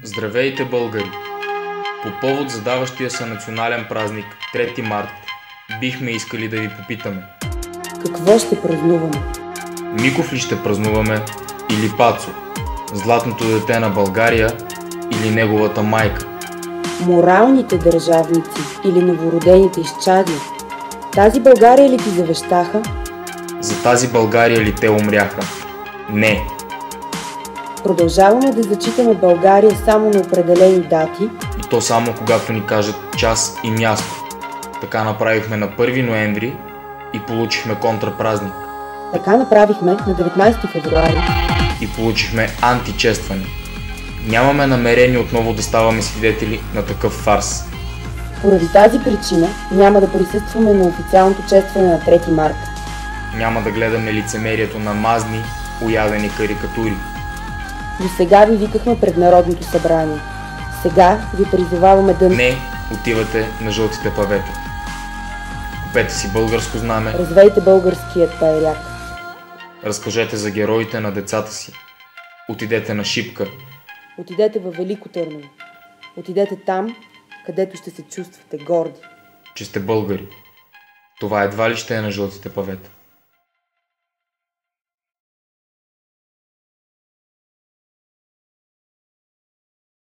Здравейте, българи! По повод задаващия се национален празник 3 март бихме искали да ви попитаме: какво ще празнуваме? Миков ли ще празнуваме или Пацо, златното дете на България или неговата майка? Моралните държавници или новородените изчадия? Тази България ли ти завещаха? За тази България ли те умряха? Не! Продължаваме да зачитаме България само на определени дати. И то само когато ни кажат час и място. Така направихме на 1 ноември и получихме контрапразник. Така направихме на 19 февруари. И получихме античестване. Нямаме намерение отново да ставаме свидетели на такъв фарс. Поради тази причина няма да присъстваме на официалното честване на 3 марта. Няма да гледаме лицемерието на мазни, уядени карикатури. До сега ви викахме пред Народното събрание. Сега ви призоваваме да не отивате на жълтите павета. Купете си българско знаме. Развейте българският пайряк. Разкажете за героите на децата си. Отидете на Шипка. Отидете във Велико Търново. Отидете там, където ще се чувствате горди. Че сте българи. Това едва ли ще е на жълтите павета.